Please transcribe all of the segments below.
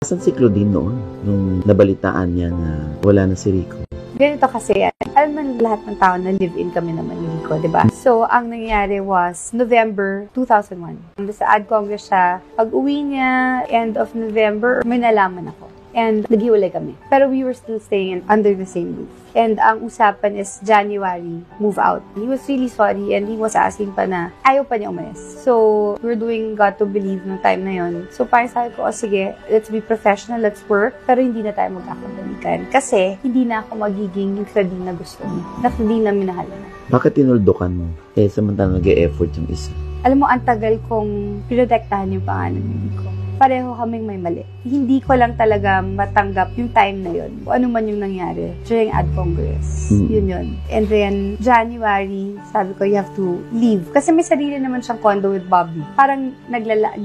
Saan si Claudine noon? Nung nabalitaan niya na wala na si Rico? Ganito kasi, alam mo lahat ng tao na live-in kami naman ni Rico, di ba? So, ang nangyari was November 2001. Sa Ad Congress siya, pag-uwi niya, end of November, may nalaman ako. And naghiwalay kami. Pero we were still staying under the same roof. And ang usapan is January, move out. He was really sorry and he was asking pa na ayaw pa niya umalis. So, we're doing God to Believe nung time na yon. So, parang sabi ko, sige, let's be professional, let's work. Pero hindi na tayo magkakabalikan. Kasi, hindi na ako magiging yung Claudine na gusto mo. Na Claudine na minahal na. Bakit tinuldukan mo? Samantalang nag-e-effort yung isa. Alam mo, ang tagal kong pinotektahan yung pangalan ni Rico. Pareho kaming may mali. Hindi ko lang talaga matanggap yung time na yun. Kung ano man yung nangyari during Ad Congress. Yun. And then, January, sabi ko, you have to leave. Kasi may sarili naman siyang condo with Bobby. Parang naglalag.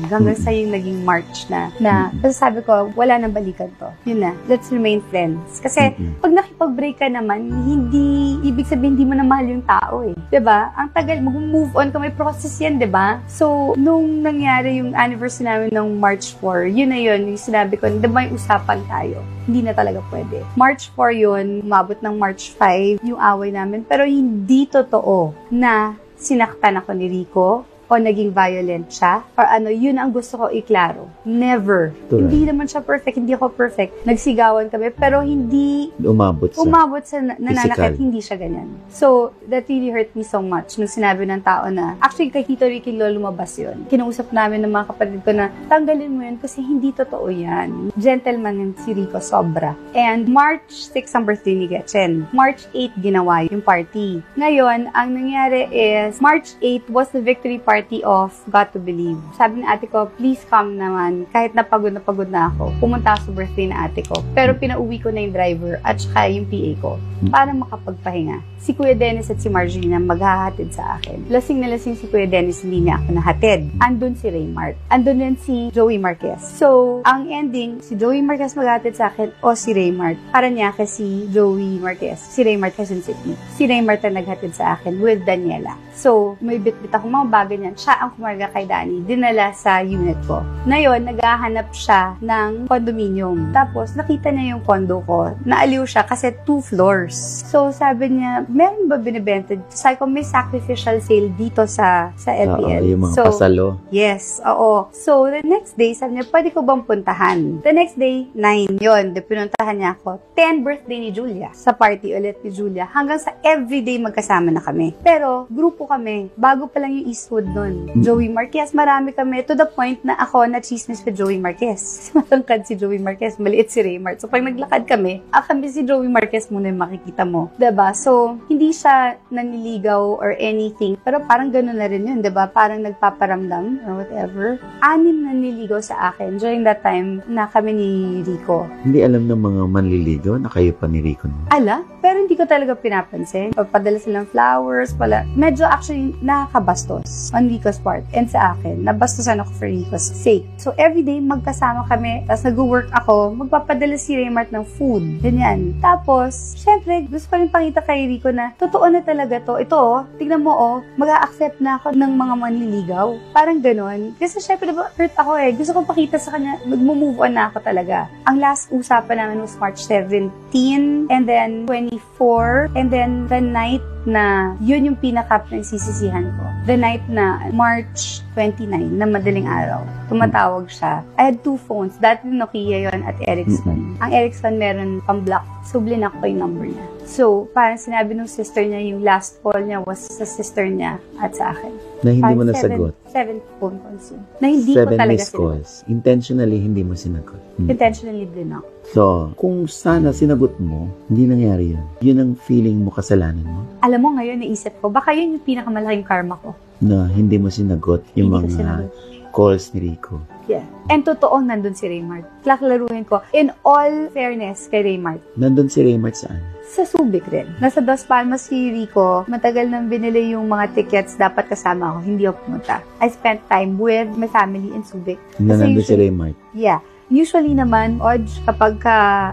Hanggang sa yung naging March na. Kasi sabi ko, wala nang balikan to. Yun na. Let's remain friends. Kasi, pag nakipag-break ka naman, hindi, ibig sabihin, hindi mo na mahal yung tao eh. Diba? Ang tagal, mag-move on ka, may process yan, diba? So, nung nangyari yung anniversary namin ng March 4, yun na yun, yung sinabi ko, hindi may usapan tayo. Hindi na talaga pwede. March 4 yun, umabot ng March 5, yung away namin, pero hindi totoo na sinaktan ako ni Rico o naging violent siya, or ano, yun ang gusto ko iklaro. Never. Hindi naman siya perfect, hindi ako perfect. Nagsigawan kami, pero hindi umabot sa nananakit, hindi siya ganyan. So, that really hurt me so much nung sinabi ng tao na, actually, kay Tito Ricky Lo lumabas yun. Kinausap namin ng mga kapatid ko na, tanggalin mo yun kasi hindi totoo yan. Gentleman yun si Rico, sobra. And March 6 ang birthday ni Gretchen. March 8 ginawa yung party. Ngayon, ang nangyari is, March 8 was the victory party of God to Believe. Sabi ni ate ko, please come naman. Kahit napagod na ako, pumunta ako sa birthday na ate ko. Pero pinauwi ko na yung driver at saka yung PA ko para makapagpahinga. Si Kuya Dennis at si Marjorie na maghahatid sa akin. Lasing na lasing si Kuya Dennis, hindi niya ako nahatid. Andun si Raymart. Andun din si Joey Marquez. So, ang ending, si Joey Marquez maghahatid sa akin o si Raymart. Para niya kasi Joey Marquez. Si Raymart Quezon City. Si Raymart ang naghatid sa akin with Daniela. So, may bit-bit akong mga bagay niyan. Siya ang kumarga kay Danny. Dinala sa unit ko. Ngayon, naghahanap siya ng condominium. Tapos, nakita niya yung condo ko. Naaliw siya kasi 2 floors. So, sabi niya, meron ba binibenta? Sabi ko, may sacrificial sale dito sa LPL. Yung mga pasalo. Yes, oo. So, the next day, sabi niya, pwede ko bang puntahan? The next day, 9. Yun, pinuntahan niya ako. 10 birthday ni Julia. Sa party ulit ni Julia. Hanggang sa everyday magkasama na kami. Pero, grupo kami. Bago pa lang yung Eastwood nun. Joey Marquez, marami kami. To the point na ako na-chismis with Joey Marquez. Matangkad si Joey Marquez, maliit si Raymart. So, pag naglakad kami, kami si Joey Marquez muna yung makikita mo. Diba? So, hindi siya naniligaw or anything. Pero parang gano'n na rin yun, diba? Parang nagpaparamdam or whatever. 6 naniligaw sa akin during that time na kami ni Rico. Hindi alam ng mga manliligaw na kayo pa ni Rico. No? Ala? Pero hindi ko talaga pinapansin. Pagpadala silang flowers, pala. Medyo actually nakakabastos on Rico's part and sa akin. Nabastusan ako for Rico's sake. So, everyday magkasama kami. Tapos nag-work ako. Magpapadala si Raymart ng food. Ganyan. Tapos, syempre, gusto ko rin pakita kay Rico na totoo na talaga to. Ito, tignan mo, mag-a-accept na ako ng mga manliligaw. Parang ganon. Kasi syempre, diba, hurt ako eh. Gusto kong pakita sa kanya, mag-move on na ako talaga. Ang last usapan namin was March 17, and then 24, and then the night na yun yung pinaka-nagsisisihan ko. The night na March 29 na madaling araw, tumatawag siya. I had 2 phones. Dati Nokia yon at Ericsson. Ang Ericsson meron pang-block. So, blinak ko yung number niya. So, parang sinabi ng sister niya, yung last call niya was sa sister niya at sa akin. Na hindi mo nasagot? 7 phone calls yun. Na hindi ko talaga missed calls. Intentionally, hindi mo sinagot. Intentionally din ako. So, kung sana sinagot mo, hindi nangyari yun. Yun ang feeling mo, kasalanan mo? Alam mo, ngayon naisip ko, baka yun yung pinakamalaking karma ko. Na hindi mo sinagot yung mga calls ni Rico. Yeah. And totoong nandun si Raymart. Klaklaruhin ko. In all fairness kay Raymart. Nandun si Raymart saan? Sa Subic rin. Nasa Dos Palmas si Rico. Matagal nang binili yung mga tickets. Dapat kasama ako. Hindi ako pumunta. I spent time with my family in Subic. Nandun si Raymart? Yeah. Usually naman, Odge, kapag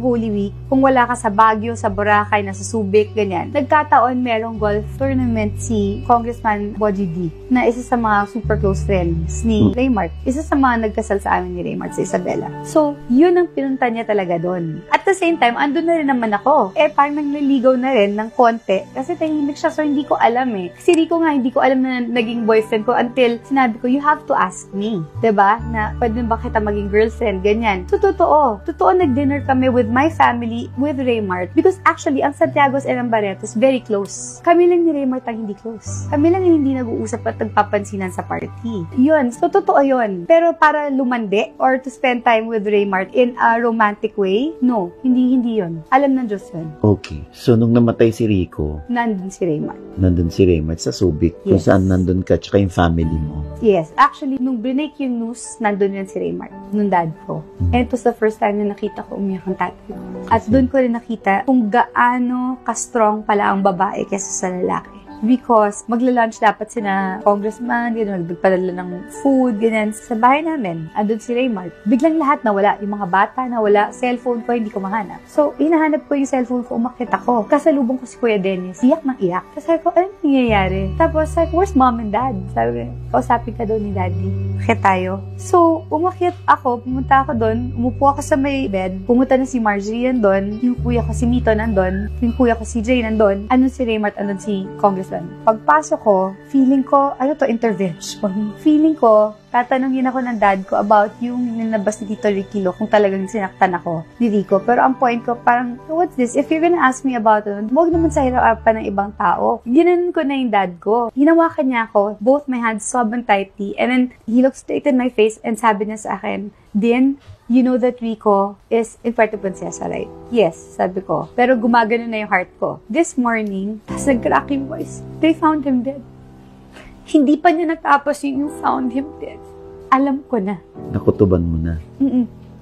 Holy Week, kung wala ka sa Baguio, sa Boracay, nasa Subic, ganyan, nagkataon merong golf tournament si Congressman Boji D, na isa sa mga super close friends ni Raymart. Isa sa mga nagkasal sa amin ni Raymart, si Isabella. So, yun ang pinunta niya talaga doon. At the same time, andun na rin naman ako. Parang nangliligaw na rin ng konti. Kasi tahimik siya, so hindi ko alam Kasi Rico nga, hindi ko alam na naging boyfriend ko until sinabi ko, you have to ask me. 'Di ba? Na pwede ba kita maging girlfriend, ganyan. So, totoo. Totoo, nag-dinner kami with my family, with Raymart. Because actually, ang Santiago's and ang Barretos, very close. Kami lang ni Raymart ang hindi close. Kami lang yung hindi nag-uusap at nagpapansinan sa party. Yun. So, totoo yun. Pero para lumande or to spend time with Raymart in a romantic way, no. Hindi yun. Alam ng Diyos yun. Okay. So, nung namatay si Rico, Nandun si Raymart. nandun si Raymart sa Subic, kung Yes. saan nandun ka, tsaka yung family mo. Yes. Actually, nung break yung news, nandun yun si Raymart. Nung dad ko. And it was the first time na nakita ko umiyak ang tatay ko. At doon ko rin nakita kung gaano ka-strong pala ang babae kaysa sa lalaki. Because magla-lunch dapat sina congressman, nagpadala ng food, ganyan. Sa bahay namin, andun si Raymart. Biglang lahat nawala. Yung mga bata nawala. Cellphone ko, hindi ko mahanap. So, hinahanap ko yung cellphone ko, umakit ako. Kasalubong ko si Kuya Dennis. Iyak ng iyak. Tapos sabi ko, anong nangyayari? Tapos sabi ko, where's mom and dad? Sabi ko, kausapin ka daw ni daddy. Umakit tayo. So, umakit ako, pumunta ako doon, umupo ako sa may bed. Pumunta na si Marjorie nandun, yung kuya ko si Mito nandun, yung kuya ko si Jay nandun, andun si Raymart, andun si congressman. Pagpasok ko, feeling ko, intervention. Feeling ko, tatanungin ako ng dad ko about yung ninabas ni Tito Riquilo kung talagang sinaktan ako ni Rico. Pero ang point ko, parang, what's this? If you're gonna ask me about it, huwag naman sa hirapan ng ibang tao. Ginanon ko na yung dad ko. Hinawakan niya ako, both my hands sobrang tightly, and then he looked straight in my face and sabi niya sa akin, Din, you know that Rico is in Puerto Princesa, right? Yes, sabi ko. Pero gumagano na yung heart ko. This morning, tas nag-crack yung voice, they found him dead. Hindi pa niya natapos yung found him dead. Alam ko na. Nakutuban mo na.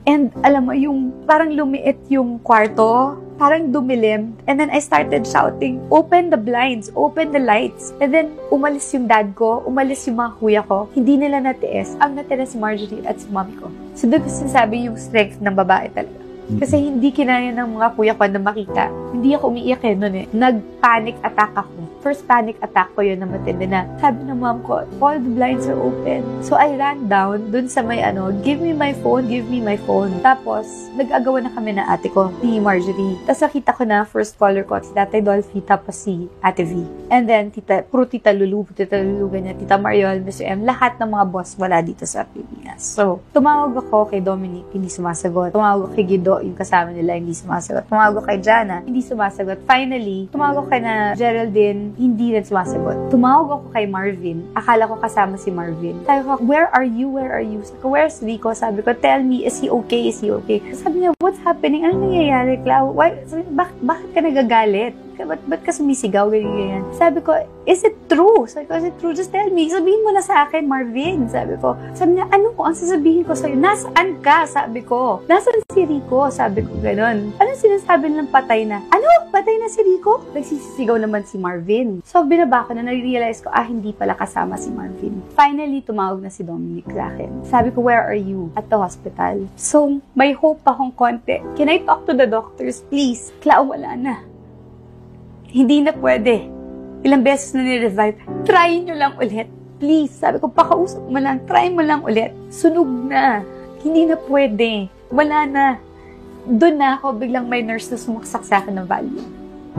And alam mo, yung parang lumiit yung kwarto, parang dumilim. And then I started shouting, open the blinds, open the lights. And then umalis yung dad ko, umalis yung mga kuya ko. Hindi nila natiis. Ang natira si Marjorie at si mommy ko. So doon ko sinasabi yung strength ng babae talaga. Kasi hindi kinaya ng mga kuya ko na makita. Hindi ako umiiyak noon Nag-panic attack ako. First panic attack ko yun na matindi na. Sabi ng mom ko, all the blinds are open. So I ran down dun sa may give me my phone, give me my phone. Tapos, nag-agawa na kami na ate ko, ni Marjorie. Tapos nakita ko na first caller ko, si Tatay Dolphy, tapos si Ate V. And then, puro Tita Lulu, ganyan, Tita Mariol, Mr. M, lahat ng mga boss wala dito sa Pilipinas. So, tumawag ako kay Dominic, hindi sumasagot. Tumawag ako kay Guido, yung kasama nila, hindi sumasagot. Tumawag ako kay Jana, hindi sumasagot. Finally, tumawag ako kay na Geraldine, hindi rin sumasagot. Tumawag ako kay Marvin. Akala ko kasama si Marvin. Sabi ko, where are you? Where are you? Sabi ko, where's Rico? Sabi ko, tell me, is he okay? Is he okay? Sabi niya, what's happening? Ano nangyayari, Clau? Why? Sabi, bakit ka nagagalit? Ba't ka sumisigaw? Ganyan. Sabi ko, is it true? Sabi ko, is it true? Just tell me. Sabihin mo na sa akin, Marvin. Sabi ko. Sabi niya, ano ang sasabihin ko sa'yo? Nasaan ka? Sabi ko. Nasaan si Rico? Sabi ko, ganon. Anong sinasabi ng patay na? Ano? Patay na si Rico? Nagsisigaw naman si Marvin. So, binaba ko na nare-realize ko, hindi pala kasama si Marvin. Finally, tumawag na si Dominic sa akin. Sabi ko, where are you? At the hospital. So, may hope akong konti. Can I talk to the doctors, please? Clau, wala na. Hindi na pwede. Ilang beses na ni-revive. Try nyo lang ulit. Please. Sabi ko, pakausap mo lang. Try mo lang ulit. Sunog na. Hindi na pwede. Wala na. Doon na ako, biglang may nurse na sumaksak sa akin ng Valium.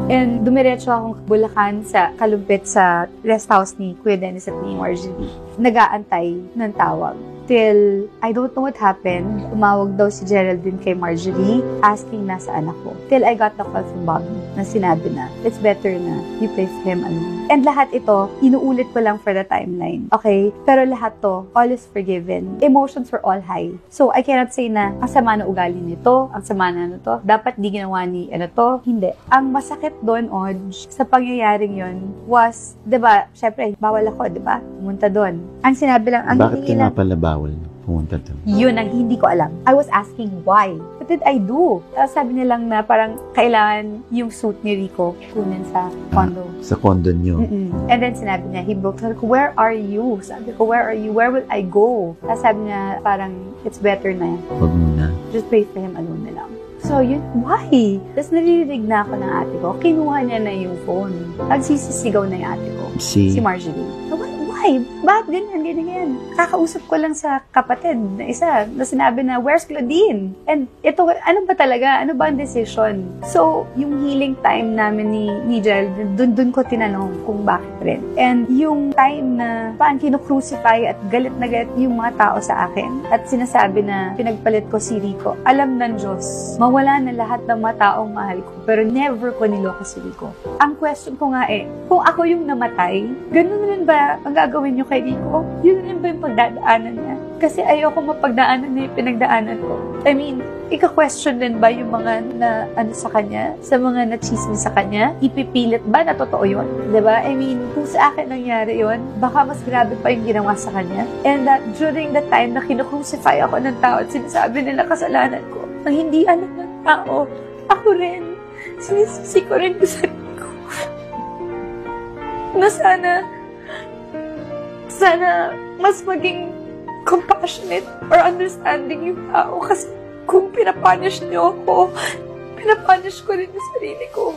And dumiretso akong Bulacan sa Kalumpit sa rest house ni Kuya Dennis at ni Marjorie. Nag-aantay ng tawag. Till, I don't know what happened. Tumawag daw si Geraldine kay Marjorie, asking nasaan ako. Till I got the call from Bobby na sinabi na, it's better na you pray for him alone. And lahat ito, inuulit ko lang for the timeline. Okay? Pero lahat to, all is forgiven. Emotions were all high. So, I cannot say na, ang sama na ugali nito, ang sama na to, dapat di ginawa ni to. Hindi. Ang masakit doon, Odge, sa pangyayaring yon was, diba, syempre, bawal ako, diba? Pumunta doon. Ang sinabi lang, ang bakit ka nga pala bawal? pumunta doon? Yun ang hindi ko alam. I was asking why. What did I do? Sabi niya lang na parang kailangan yung suit ni Rico kunin sa condo. Sa condo niyo? And then sinabi niya, he broke. Sabi ko, where are you? Sabi ko, where are you? Where will I go? Sabi niya, parang, it's better na. Huwag muna. Just pray for him alone na lang. So, yun, why? Tapos naririnig na ako ng ate ko. Kinuha niya na yung phone. Nagsisisigaw na yung ate ko. Si Marjorie. So, why? Bakit ganyan? Kakausap ko lang sa kapatid na isa na sinabi na, where's Claudine? And ito, ano ba talaga? Ano ba ang decision? So, yung healing time namin ni Gerald, dun ko tinanong kung bakit rin. And yung time na paan kinukrucify at galit na galit yung mga tao sa akin at sinasabi na pinagpalit ko si Rico, alam ng Diyos, mawala na lahat ng mga taong mahal ko, pero never ko niloko si Rico. Ang question ko nga kung ako yung namatay, ganun rin ba ang gagawin niyo kay Rico? Yun rin ba yung pagdadaanan niya? Kasi ayoko mapagdaanan na yung pinagdaanan ko. I mean, ika-question din ba yung mga na sa kanya? Sa mga na-chismis sa kanya? Ipipilit ba na totoo yun? Diba? I mean, kung sa akin nangyari yun, baka mas grabe pa yung ginawa sa kanya. And that during the time na kinukrucify ako ng tao at sinasabi nila kasalanan ko, na hindi alam ng tao, ako rin, sinisisi ko rin sa sarili ko. Na sana mas maging compassionate or understanding yung tao kasi kung pinapunish niyo ako, pinapunish ko rin yung sarili ko.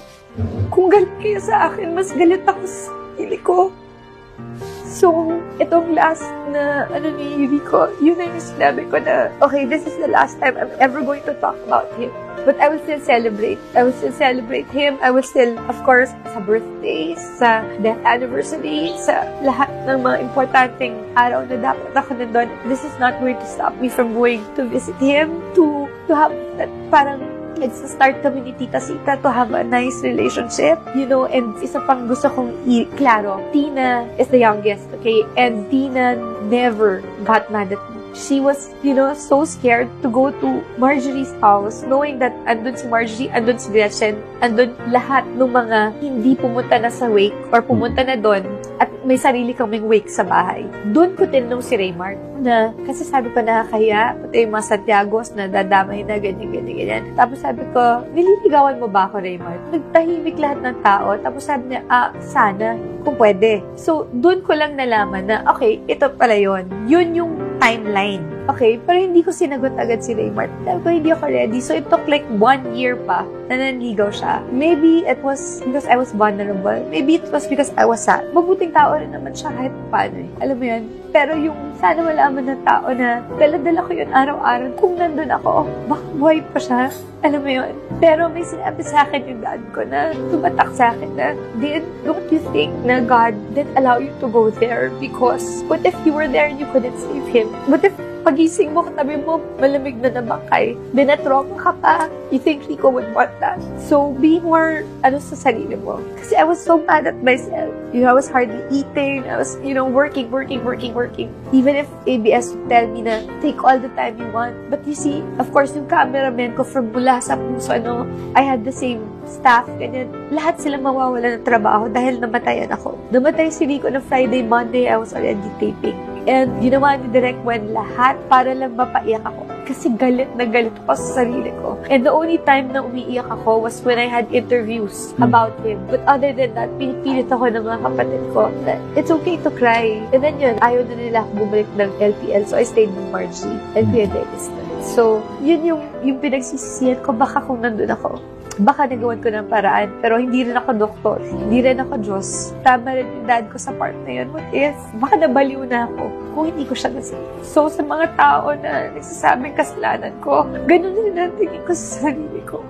Kung galit kayo sa akin, mas galit ako sa sarili ko. So, itong last na ni Rico, yun na yung sinabi ko na, okay, this is the last time I'm ever going to talk about him. But I will still celebrate. I will still celebrate him. I will still, of course, sa birthdays, sa death anniversary, sa lahat ng mga importanteng araw na dapat ako nandun. This is not going to stop me from going to visit him, to have that parang nagsa-start kami ni Tita Sita to have a nice relationship, you know, and isa pang gusto kong klaro, Tina is the youngest, okay, and Tina never got mad at me. She was, you know, so scared to go to Marjorie's house, knowing that andun si Marjorie, andun si Gretchen, andun lahat ng mga hindi pumunta na sa wake or pumunta na doon at may sarili kaming wake sa bahay. Doon ko tinanong si Raymart na, kasi sabi ko nakakahiya, pati yung mga Santiagos na dadamay na ganyan. Tapos sabi ko, nililigawan mo ba ako, Raymart? Nagtahimik lahat ng tao. Tapos sabi niya, sana, kung pwede. So, doon ko lang nalaman na, okay, ito pala yun. Yun yung timeline. Okay, pero hindi ko sinagot agad si Raymart. Sabi ko, hindi ako ready. So, it took like 1 year pa na nanligaw siya. Maybe it was because I was vulnerable. Maybe it was because I was sad. Mabuting tao rin naman siya kahit paano eh. Alam mo yun? Pero yung sana malaman ng tao na dala-dala ko yun araw-araw. Kung nandun ako, baka buhay pa siya. Alam mo yun? Pero may sinabi sa akin yung dad ko na tumatak sa akin na, don't you think na God didn't allow you to go there because what if you were there and you couldn't save him? What if pagising mo, katabi mo, malamig na nabangkay, binatroma ka pa, you think Rico would want that? So, be more, sa sarili mo. Kasi I was so mad at myself. You know, I was hardly eating, I was, you know, working. Even if ABS would tell me na, take all the time you want. But you see, of course, yung cameraman ko from mula sa puso, I had the same staff, ganyan. Lahat sila mawawala ng trabaho dahil namatayan ako. Namatay si Rico na Friday, Monday, I was already taping. And ginawa ni Direk Gwen lahat para lang mapaiyak ako. Kasi galit na galit ako sa sarili ko. And the only time na umiiyak ako was when I had interviews about him. But other than that, pinipilit ako ng mga kapatid ko that it's okay to cry. And then yun, ayaw na nila ako bumalik ng LPL. So I stayed with Margie and Kuya Dennis. So, yun yung pinagsisisihan ko. Baka kung nandun ako, baka nagawan ko ng paraan. Pero hindi rin ako doktor. Hindi rin ako Diyos. Tama rin yung dad ko sa part na yun. What if, baka nabaliw na ako kung hindi ko siya nasave. So, sa mga tao na nagsasabing kasalanan ko, ganun din ang tingin ko sa sarili ko.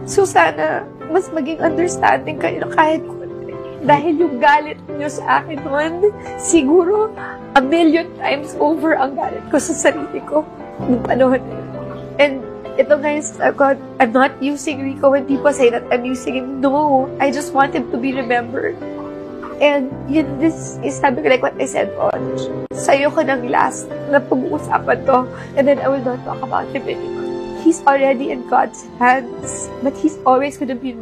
So, sana, mas maging understanding kayo kahit konti. Dahil yung galit nyo sa akin noon, siguro, 1,000,000 times over ang galit ko sa sarili ko. Nung panahon na yun. And, ito guys, I'm not using Rico when people say that I'm using him. No, I just want him to be remembered. And yun, this is sabi ko like what I said on. Sa'yo ko ng last na pag-uusapan to. And then I will not talk about him anymore. He's already in God's hands. But he's always gonna be